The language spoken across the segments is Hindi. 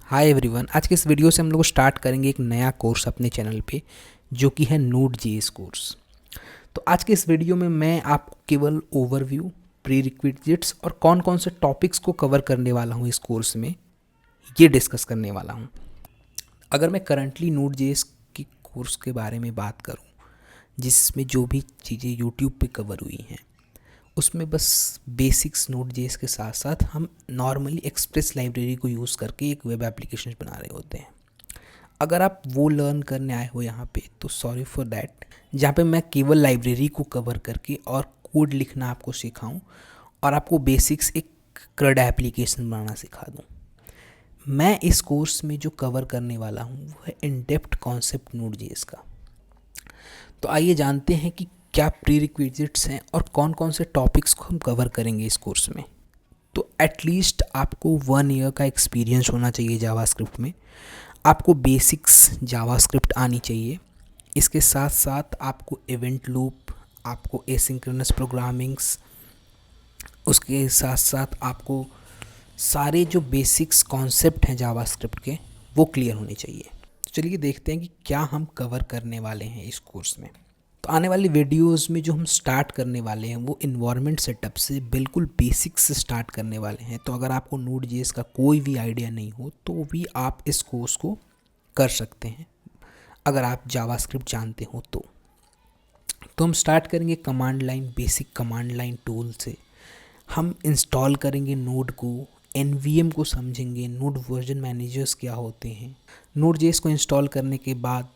हाय एवरीवन, आज के इस वीडियो से हम लोग स्टार्ट करेंगे एक नया कोर्स अपने चैनल पे जो कि है Node.js कोर्स। तो आज के इस वीडियो में मैं आपको केवल ओवरव्यू, प्री रिक्विजिट्स और कौन कौन से टॉपिक्स को कवर करने वाला हूँ इस कोर्स में, ये डिस्कस करने वाला हूँ। अगर मैं करंटली Node.js की कोर्स के बारे में बात करूँ, जिसमें जो भी चीज़ें यूट्यूब पे कवर हुई हैं, उसमें बस बेसिक्स Node.js के साथ साथ हम नॉर्मली एक्सप्रेस लाइब्रेरी को यूज़ करके एक वेब एप्लीकेशन बना रहे होते हैं। अगर आप वो लर्न करने आए हो यहाँ पे तो सॉरी फॉर दैट, जहाँ पे मैं केवल लाइब्रेरी को कवर करके और कोड लिखना आपको सिखाऊं और आपको बेसिक्स एक CRUD एप्लीकेशन बनाना सिखा दूँ। मैं इस कोर्स में जो कवर करने वाला हूँ वो है इन डेप्थ कॉन्सेप्ट Node.js का। तो आइए जानते हैं कि क्या प्री रिक्विजिट्स हैं और कौन कौन से टॉपिक्स को हम कवर करेंगे इस कोर्स में। तो एटलीस्ट आपको 1 ईयर का एक्सपीरियंस होना चाहिए जावास्क्रिप्ट में। आपको बेसिक्स जावास्क्रिप्ट आनी चाहिए। इसके साथ साथ आपको इवेंट लूप, आपको एसिंक्रोनस प्रोग्रामिंग्स, उसके साथ साथ आपको सारे जो बेसिक्स कॉन्सेप्ट हैं जावास्क्रिप्ट के वो क्लियर होने चाहिए। तो चलिए देखते हैं कि क्या हम कवर करने वाले हैं इस कोर्स में। तो आने वाली वीडियोस में जो हम स्टार्ट करने वाले हैं वो इन्वायरमेंट सेटअप से बिल्कुल बेसिक्स से स्टार्ट करने वाले हैं। तो अगर आपको Node.js का कोई भी आइडिया नहीं हो तो भी आप इस कोर्स को कर सकते हैं, अगर आप जावास्क्रिप्ट जानते हो तो। हम स्टार्ट करेंगे command line, basic command line tool से। हम इंस्टॉल करेंगे नोड को, NVM को समझेंगे, नोड वर्जन मैनेजर्स क्या होते हैं। Node.js को इंस्टॉल करने के बाद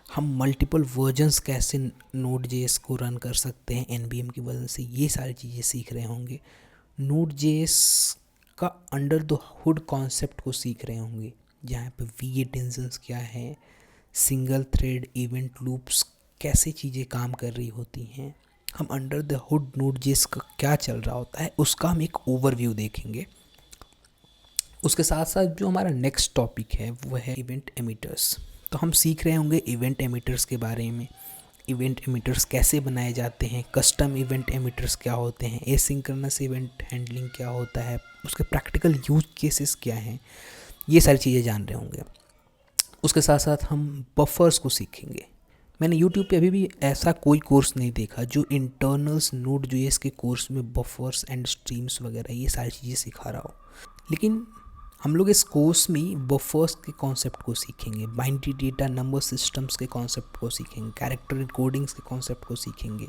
हम मल्टीपल वर्जन्स कैसे Node.js को रन कर सकते हैं NVM की वजह से, ये सारी चीज़ें सीख रहे होंगे। Node.js का अंडर द हुड कॉन्सेप्ट को सीख रहे होंगे, जहाँ पे V8 इंजन्स क्या है, सिंगल थ्रेड, इवेंट लूप्स, कैसे चीज़ें काम कर रही होती हैं। हम अंडर द हुड Node.js का क्या चल रहा होता है उसका हम एक ओवरव्यू देखेंगे। उसके साथ साथ जो हमारा नेक्स्ट टॉपिक है वो है इवेंट एमिटर्स। तो हम सीख रहे होंगे इवेंट एमिटर्स के बारे में, इवेंट एमिटर्स कैसे बनाए जाते हैं, कस्टम इवेंट एमिटर्स क्या होते हैं, एसिंक्रोनस इवेंट हैंडलिंग क्या होता है, उसके प्रैक्टिकल यूज केसेस क्या हैं, ये सारी चीज़ें जान रहे होंगे। उसके साथ साथ हम बफर्स को सीखेंगे। मैंने यूट्यूब पे अभी भी ऐसा कोई कोर्स नहीं देखा जो इंटरनल्स Node.js के कोर्स में बफर्स एंड स्ट्रीम्स वगैरह ये सारी चीज़ें सिखा रहा हो। लेकिन हम लोग इस कोर्स में बफर्स के कॉन्सेप्ट को सीखेंगे, बाइनरी डेटा नंबर सिस्टम्स के कॉन्सेप्ट को सीखेंगे, कैरेक्टर एन्कोडिंग्स के कॉन्सेप्ट को सीखेंगे।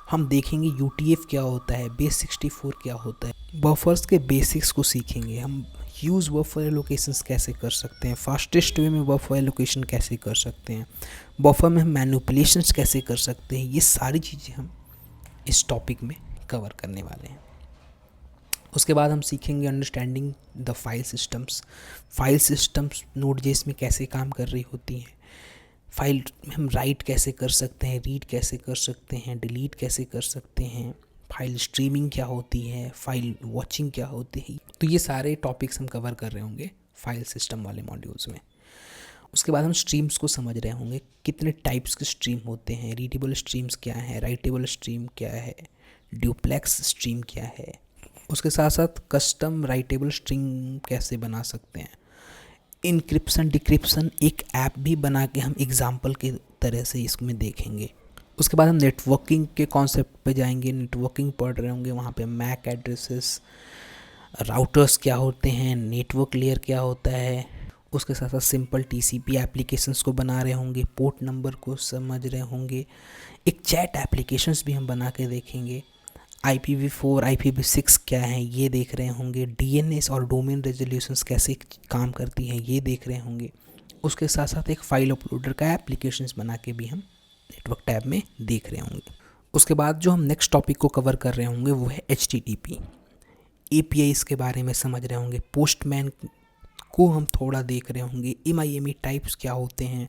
हम देखेंगे UTF क्या होता है, बेस 64 क्या होता है, बफर्स के बेसिक्स को सीखेंगे। हम यूज़ बफर एलोकेशंस कैसे कर सकते हैं, फास्टेस्ट वे में बफर एलोकेशन कैसे कर सकते हैं, बफर में हम मैनिपुलेशंस कैसे कर सकते हैं। ये सारी चीज़ें हम इस टॉपिक में कवर करने वाले हैं। उसके बाद हम सीखेंगे understanding the file systems. File systems Node.js में कैसे काम कर रही होती हैं, फाइल में हम राइट कैसे कर सकते हैं, रीड कैसे कर सकते हैं, डिलीट कैसे कर सकते हैं, फाइल स्ट्रीमिंग क्या होती है, फाइल वॉचिंग क्या होती है। तो ये सारे टॉपिक्स हम कवर कर रहे होंगे फाइल सिस्टम वाले मॉड्यूल्स में। उसके बाद हम स्ट्रीम्स को समझ रहे होंगे, कितने टाइप्स के स्ट्रीम होते हैं, रीडेबल स्ट्रीम्स क्या है, राइटेबल स्ट्रीम क्या है, ड्यूप्लेक्स स्ट्रीम क्या है। उसके साथ साथ कस्टम राइटेबल स्ट्रिंग कैसे बना सकते हैं, इनक्रिप्शन डिक्रिप्शन एक ऐप भी बना के हम एग्जाम्पल के तरह से इसमें देखेंगे। उसके बाद हम नेटवर्किंग के कॉन्सेप्ट पे जाएंगे, नेटवर्किंग पढ़ रहे होंगे, वहाँ पे मैक एड्रेसेस, राउटर्स क्या होते हैं, नेटवर्क लेयर क्या होता है। उसके साथ साथ सिंपल TCP एप्लीकेशंस को बना रहे होंगे, पोर्ट नंबर को समझ रहे होंगे, एक चैट एप्लीकेशंस भी हम बना के देखेंगे। IPv4 IPv6 क्या है ये देख रहे होंगे, DNS और डोमेन रेजोल्यूशंस कैसे काम करती हैं ये देख रहे होंगे। उसके साथ साथ एक फाइल अपलोडर का एप्लीकेशंस बना के भी हम नेटवर्क टैब में देख रहे होंगे। उसके बाद जो हम नेक्स्ट टॉपिक को कवर कर रहे होंगे वो है HTTP APIs के बारे में समझ रहे होंगे, पोस्टमैन को हम थोड़ा देख रहे होंगे, MIME टाइप्स क्या होते हैं,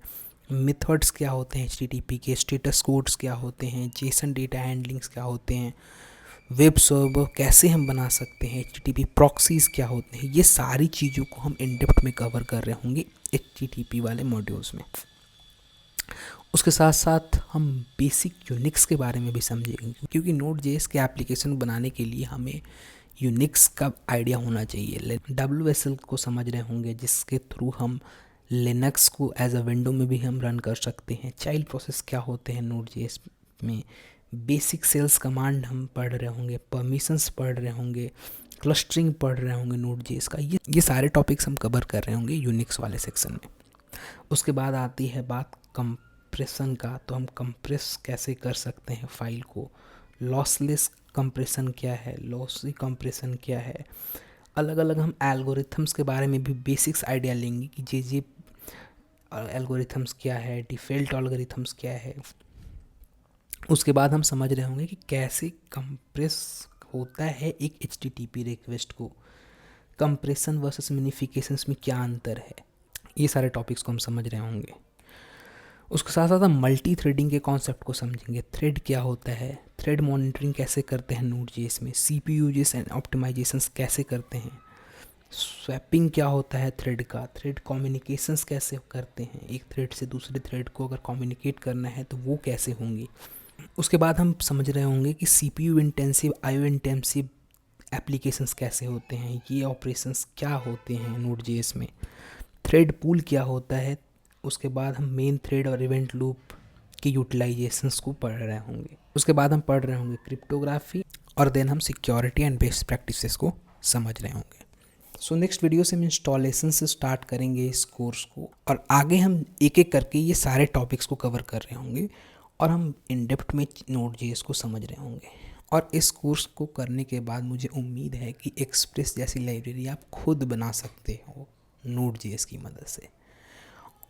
मेथड्स क्या होते हैं HTTP के, स्टेटस कोड्स क्या होते हैं, JSON डेटा हैंडलिंग्स क्या होते हैं, वेब सर्वर कैसे हम बना सकते हैं, HTTP प्रॉक्सीज क्या होते हैं। ये सारी चीज़ों को हम इन डेप्थ में कवर कर रहे होंगे HTTP वाले मॉड्यूल्स में। उसके साथ साथ हम बेसिक यूनिक्स के बारे में भी समझेंगे, क्योंकि Node.js के एप्लीकेशन बनाने के लिए हमें यूनिक्स का आइडिया होना चाहिए। WSL को समझ रहे होंगे, जिसके थ्रू हम लिनक्स को एज अ विंडो में भी हम रन कर सकते हैं। चाइल्ड प्रोसेस क्या होते हैं Node.js में, बेसिक सेल्स कमांड हम पढ़ रहे होंगे, परमिशंस पढ़ रहे होंगे, क्लस्टरिंग पढ़ रहे होंगे Node.js का। ये सारे टॉपिक्स हम कवर कर रहे होंगे यूनिक्स वाले सेक्शन में। उसके बाद आती है बात कंप्रेशन का, तो हम कंप्रेस कैसे कर सकते हैं फाइल को, लॉसलेस कंप्रेशन क्या है, लॉसी कंप्रेशन क्या है, अलग अलग हम एल्गोरिथम्स के बारे में भी बेसिक्स आइडिया लेंगे कि जे एल्गोरिथम्स क्या है, डिफ़ॉल्ट एल्गोरिथम्स क्या है। उसके बाद हम समझ रहे होंगे कि कैसे कंप्रेस होता है एक HTTP रिक्वेस्ट को, कंप्रेशन वर्सेस मिनिफिकेशंस में क्या अंतर है, ये सारे टॉपिक्स को हम समझ रहे होंगे। उसके साथ साथ हम मल्टी थ्रेडिंग के कॉन्सेप्ट को समझेंगे। थ्रेड क्या होता है, थ्रेड मॉनिटरिंग कैसे करते हैं Node.js में, CPU यूजेस एंड ऑप्टिमाइजेशंस कैसे करते हैं, स्वैपिंग क्या होता है थ्रेड का, थ्रेड कम्युनिकेशंस कैसे करते हैं, एक थ्रेड से दूसरे थ्रेड को अगर कम्युनिकेट करना है तो वो कैसे होंगी। उसके बाद हम समझ रहे होंगे कि CPU intensive, IO intensive applications कैसे होते हैं, ये ऑपरेशंस क्या होते हैं Node.js में, थ्रेड पूल क्या होता है। उसके बाद हम मेन थ्रेड और इवेंट लूप की यूटिलाइजेशंस को पढ़ रहे होंगे। उसके बाद हम पढ़ रहे होंगे क्रिप्टोग्राफी, और देन हम सिक्योरिटी एंड बेस्ट प्रैक्टिसेस को समझ रहे होंगे। सो नेक्स्ट वीडियो से हम इंस्टॉलेशन से स्टार्ट करेंगे इस कोर्स को, और आगे हम एक एक करके ये सारे टॉपिक्स को कवर कर रहे होंगे, और हम इन डेप्थ में Node.js को समझ रहे होंगे। और इस कोर्स को करने के बाद मुझे उम्मीद है कि एक्सप्रेस जैसी लाइब्रेरी आप खुद बना सकते हो Node.js की मदद से,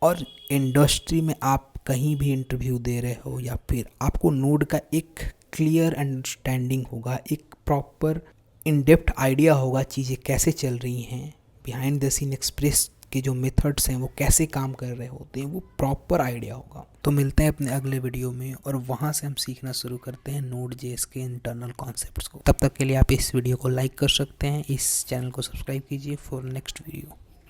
और इंडस्ट्री में आप कहीं भी इंटरव्यू दे रहे हो या फिर आपको नोड का एक क्लियर अंडरस्टैंडिंग होगा, एक प्रॉपर इन डेप्थ आइडिया होगा चीज़ें कैसे चल रही हैं, बिहाइंड द सीन एक्सप्रेस के जो मेथड्स हैं वो कैसे काम कर रहे होते हैं, वो प्रॉपर आइडिया होगा। तो मिलते हैं अपने अगले वीडियो में, और वहाँ से हम सीखना शुरू करते हैं Node.js के इंटरनल कॉन्सेप्ट्स को। तब तक के लिए आप इस वीडियो को लाइक कर सकते हैं, इस चैनल को सब्सक्राइब कीजिए फॉर नेक्स्ट वीडियो।